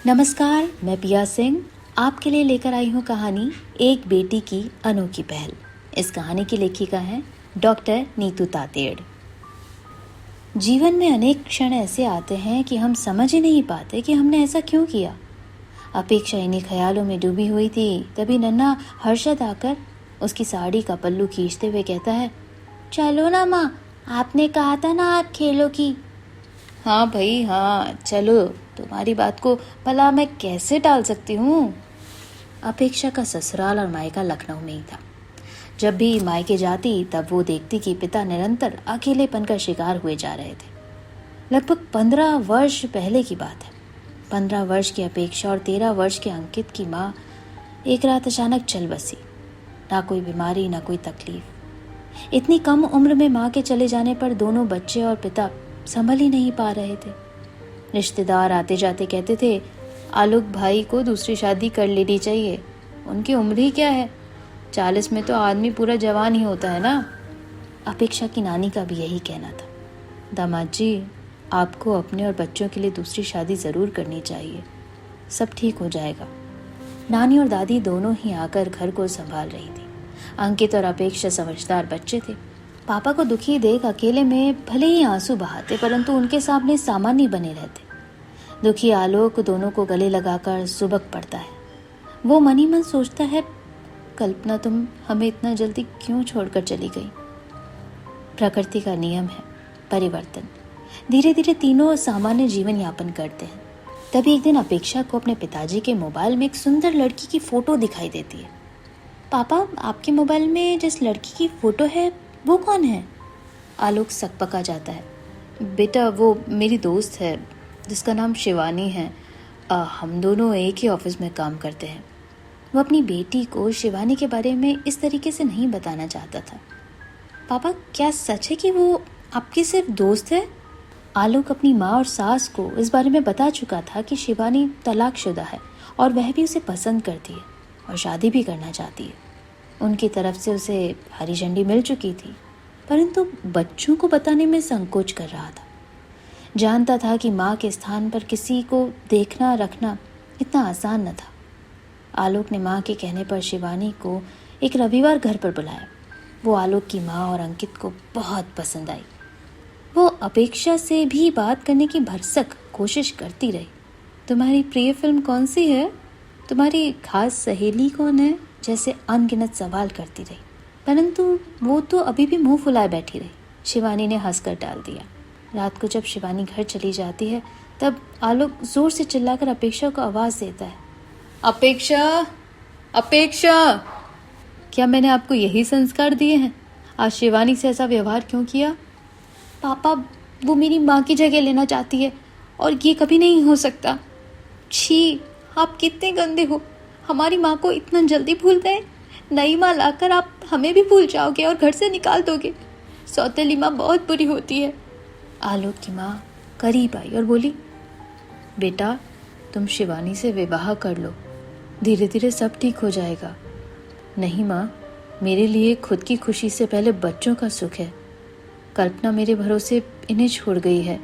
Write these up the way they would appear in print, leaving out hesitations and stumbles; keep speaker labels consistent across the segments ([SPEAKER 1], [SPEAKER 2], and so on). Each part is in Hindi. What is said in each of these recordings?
[SPEAKER 1] नमस्कार, मैं पिया सिंह आपके लिए लेकर आई हूँ कहानी एक बेटी की अनोखी पहल। इस कहानी की लेखिका हैं डॉक्टर नीतू तातेड़। जीवन में अनेक क्षण ऐसे आते हैं कि हम समझ ही नहीं पाते कि हमने ऐसा क्यों किया। अपेक्षा इन्हीं ख्यालों में डूबी हुई थी, तभी नन्हा हर्षद आकर उसकी साड़ी का पल्लू खींचते हुए कहता है, चलो ना माँ, आपने कहा था ना आप खेलोगी। हाँ भाई हाँ, चलो, तुम्हारी बात को भला मैं कैसे टाल सकती हूँ। अपेक्षा का ससुराल और मायका लखनऊ में ही था। जब भी मायके जाती तब वो देखती कि पिता निरंतर अकेलेपन का शिकार हुए जा रहे थे। लगभग 15 वर्ष पहले की बात है। 15 वर्ष की अपेक्षा और 13 वर्ष के अंकित की माँ एक रात अचानक चल बसी। ना कोई बीमारी, ना कोई तकलीफ। इतनी कम उम्र में माँ के चले जाने पर दोनों बच्चे और पिता संभल ही नहीं पा रहे थे। रिश्तेदार आते जाते कहते थे, आलोक भाई को दूसरी शादी कर लेनी चाहिए, उनकी उम्र ही क्या है, 40 में तो आदमी पूरा जवान ही होता है ना। अपेक्षा की नानी का भी यही कहना था, दामाद जी, आपको अपने और बच्चों के लिए दूसरी शादी ज़रूर करनी चाहिए, सब ठीक हो जाएगा। नानी और दादी दोनों ही आकर घर को संभाल रही थी। अंकित और अपेक्षा समझदार बच्चे थे। पापा को दुखी देख अकेले में भले ही आंसू बहाते, परंतु उनके सामने सामान्य बने रहते। दुखी आलोक दोनों को गले लगाकर सुबक पड़ता है। वो मन ही मन सोचता है, कल्पना तुम हमें इतना जल्दी क्यों छोड़कर चली गई। प्रकृति का नियम है परिवर्तन। धीरे धीरे तीनों सामान्य जीवन यापन करते हैं। तभी एक दिन अपेक्षा को अपने पिताजी के मोबाइल में एक सुंदर लड़की की फोटो दिखाई देती है। पापा, आपके मोबाइल में जिस लड़की की फोटो है वो कौन है? आलोक सकपका जाता है। बेटा, वो मेरी दोस्त है जिसका नाम शिवानी है। हम दोनों एक ही ऑफिस में काम करते हैं। वो अपनी बेटी को शिवानी के बारे में इस तरीके से नहीं बताना चाहता था। पापा, क्या सच है कि वो आपकी सिर्फ दोस्त है? आलोक अपनी माँ और सास को इस बारे में बता चुका था कि शिवानी तलाकशुदा है और वह भी उसे पसंद करती है और शादी भी करना चाहती है। उनकी तरफ से उसे हरी झंडी मिल चुकी थी, परंतु बच्चों को बताने में संकोच कर रहा था। जानता था कि माँ के स्थान पर किसी को देखना रखना इतना आसान न था। आलोक ने माँ के कहने पर शिवानी को एक रविवार घर पर बुलाया। वो आलोक की माँ और अंकित को बहुत पसंद आई। वो अपेक्षा से भी बात करने की भरसक कोशिश करती रही। तुम्हारी प्रिय फिल्म कौन सी है? तुम्हारी खास सहेली कौन है? जैसे अनगिनत सवाल करती रही, परंतु वो तो अभी भी मुंह फुलाए बैठी रही। शिवानी ने हंसकर टाल दिया। रात को जब शिवानी घर चली जाती है तब आलोक जोर से चिल्लाकर अपेक्षा को आवाज देता है, अपेक्षा, अपेक्षा, क्या मैंने आपको यही संस्कार दिए हैं? आज शिवानी से ऐसा व्यवहार क्यों किया? पापा, वो मेरी माँ की जगह लेना चाहती है और ये कभी नहीं हो सकता। छी, आप कितने गंदे हो, हमारी माँ को इतना जल्दी भूल गए। नई माँ लाकर आप हमें भी भूल जाओगे और घर से निकाल दोगे। सौतेली माँ बहुत बुरी होती है। आलोक की माँ करीब आई और बोली, बेटा, तुम शिवानी से विवाह कर लो, धीरे धीरे सब ठीक हो जाएगा। नहीं माँ, मेरे लिए खुद की खुशी से पहले बच्चों का सुख है। कल्पना मेरे भरोसे इन्हें छोड़ गई है।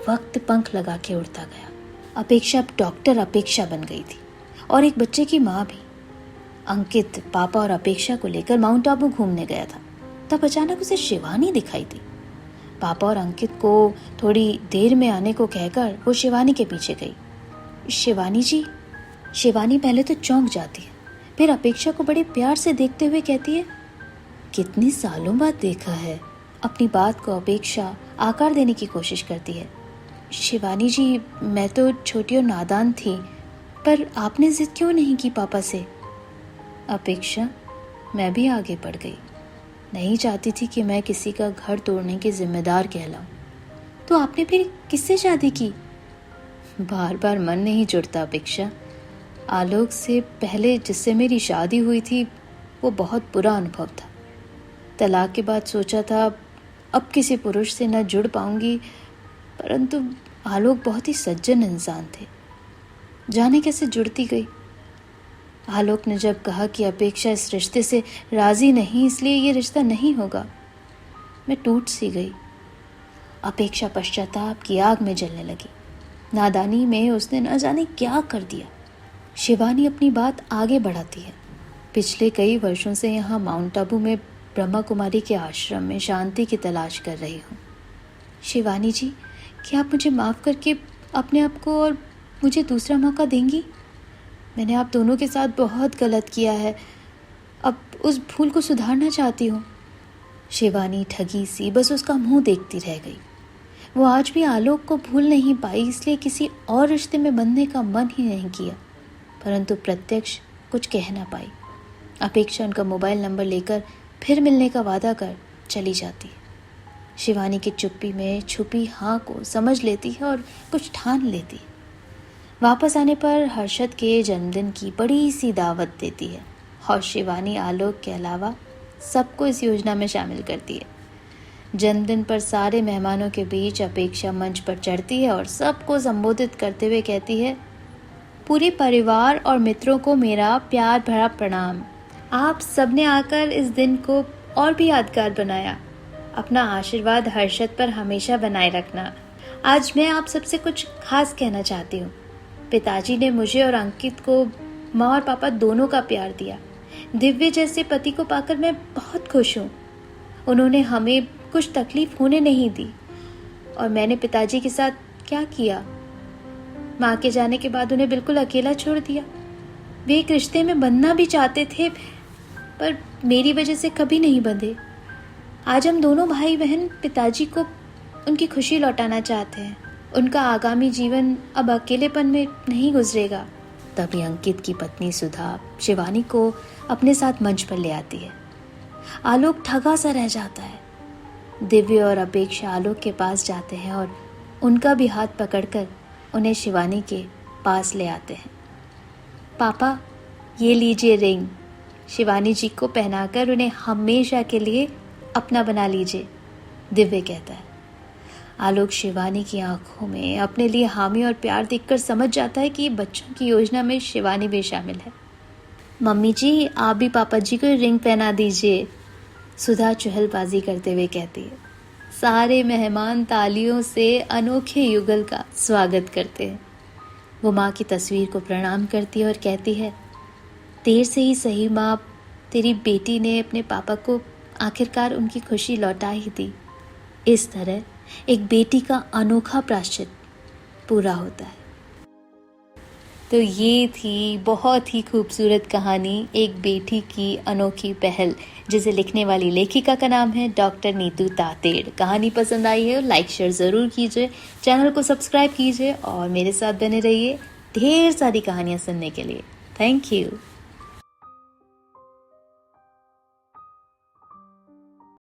[SPEAKER 1] वक्त पंख लगा के उड़ता गया। अपेक्षा अब डॉक्टर अपेक्षा बन गई थी और एक बच्चे की माँ भी। अंकित पापा और अपेक्षा को लेकर माउंट आबू घूमने गया था। तब अचानक उसे शिवानी दिखाई दी। पापा और अंकित को थोड़ी देर में आने को कहकर वो शिवानी के पीछे गई। शिवानी जी। शिवानी पहले तो चौंक जाती है, फिर अपेक्षा को बड़े प्यार से देखते हुए कहती है, कितने सालों बाद देखा है। अपनी बात को अपेक्षा आकार देने की कोशिश करती है। शिवानी जी, मैं तो छोटी और नादान थी, पर आपने जिद क्यों नहीं की पापा से? अपेक्षा, मैं भी आगे बढ़ गई। नहीं चाहती थी कि मैं किसी का घर तोड़ने के जिम्मेदार कहलाऊं। तो आपने फिर किससे शादी की? बार बार मन नहीं जुड़ता अपेक्षा। आलोक से पहले जिससे मेरी शादी हुई थी वो बहुत बुरा अनुभव था। तलाक के बाद सोचा था अब किसी पुरुष से न जुड़ पाऊंगी, परंतु आलोक बहुत ही सज्जन इंसान थे। जाने कैसे जुड़ती गई। आलोक ने जब कहा कि अपेक्षा इस रिश्ते से राजी नहीं, इसलिए ये रिश्ता नहीं होगा, मैं टूट सी गई। अपेक्षा पश्चाताप की आग में जलने लगी। नादानी में उसने न जाने क्या कर दिया। शिवानी अपनी बात आगे बढ़ाती है। पिछले कई वर्षों से यहाँ माउंट आबू में ब्रह्मा कुमारी के आश्रम में शांति की तलाश कर रही हूँ। शिवानी जी, क्या आप मुझे माफ़ करके अपने आप को और मुझे दूसरा मौका देंगी? मैंने आप दोनों के साथ बहुत गलत किया है। अब उस भूल को सुधारना चाहती हूँ। शिवानी ठगी सी बस उसका मुंह देखती रह गई। वो आज भी आलोक को भूल नहीं पाई, इसलिए किसी और रिश्ते में बंधने का मन ही नहीं किया, परंतु प्रत्यक्ष कुछ कह ना पाई। अपेक्षा उनका मोबाइल नंबर लेकर फिर मिलने का वादा कर चली जाती है। शिवानी की चुप्पी में छुपी हाँ को समझ लेती है और कुछ ठान लेती है। वापस आने पर हर्षद के जन्मदिन की बड़ी सी दावत देती है और शिवानी आलोक के अलावा सबको इस योजना में शामिल करती है। जन्मदिन पर सारे मेहमानों के बीच अपेक्षा मंच पर चढ़ती है और सबको संबोधित करते हुए कहती है, पूरे परिवार और मित्रों को मेरा प्यार भरा प्रणाम। आप सबने आकर इस दिन को और भी यादगार बनाया। अपना आशीर्वाद हर्षद पर हमेशा बनाए रखना। आज मैं आप सबसे कुछ खास कहना चाहती हूँ। पिताजी ने मुझे और अंकित को माँ और पापा दोनों का प्यार दिया। दिव्य जैसे पति को पाकर मैं बहुत खुश हूँ। उन्होंने हमें कुछ तकलीफ होने नहीं दी। और मैंने पिताजी के साथ क्या किया? माँ के जाने के बाद उन्हें बिल्कुल अकेला छोड़ दिया। वे एक रिश्ते में बंधना भी चाहते थे, पर मेरी वजह से कभी नहीं बंधे। आज हम दोनों भाई बहन पिताजी को उनकी खुशी लौटाना चाहते हैं। उनका आगामी जीवन अब अकेलेपन में नहीं गुजरेगा। तभी अंकित की पत्नी सुधा शिवानी को अपने साथ मंच पर ले आती है। आलोक ठगा सा रह जाता है। दिव्य और अपेक्षा आलोक के पास जाते हैं और उनका भी हाथ पकड़कर उन्हें शिवानी के पास ले आते हैं। पापा, ये लीजिए रिंग। शिवानी जी को पहनाकर उन्हें हमेशा के लिए अपना बना लीजिए, दिव्य कहता है। आलोक शिवानी की आंखों में अपने लिए हामी और प्यार देखकर समझ जाता है कि बच्चों की योजना में शिवानी भी शामिल है। मम्मी जी, आप भी पापा जी को रिंग पहना दीजिए, सुधा चुहलबाजी करते हुए कहती है। सारे मेहमान तालियों से अनोखे युगल का स्वागत करते हैं। वो माँ की तस्वीर को प्रणाम करती है और कहती है, देर से ही सही माँ, तेरी बेटी ने अपने पापा को आखिरकार उनकी खुशी लौटा ही दी। इस तरह एक बेटी का अनोखा प्रायश्चित पूरा होता है। तो ये थी बहुत ही खूबसूरत कहानी, एक बेटी की अनोखी पहल, जिसे लिखने वाली लेखिका का नाम है डॉक्टर नीतू तातेड़। कहानी पसंद आई है, लाइक शेयर ज़रूर कीजिए, चैनल को सब्सक्राइब कीजिए और मेरे साथ बने रहिए ढेर सारी कहानियाँ सुनने के लिए। Thank you.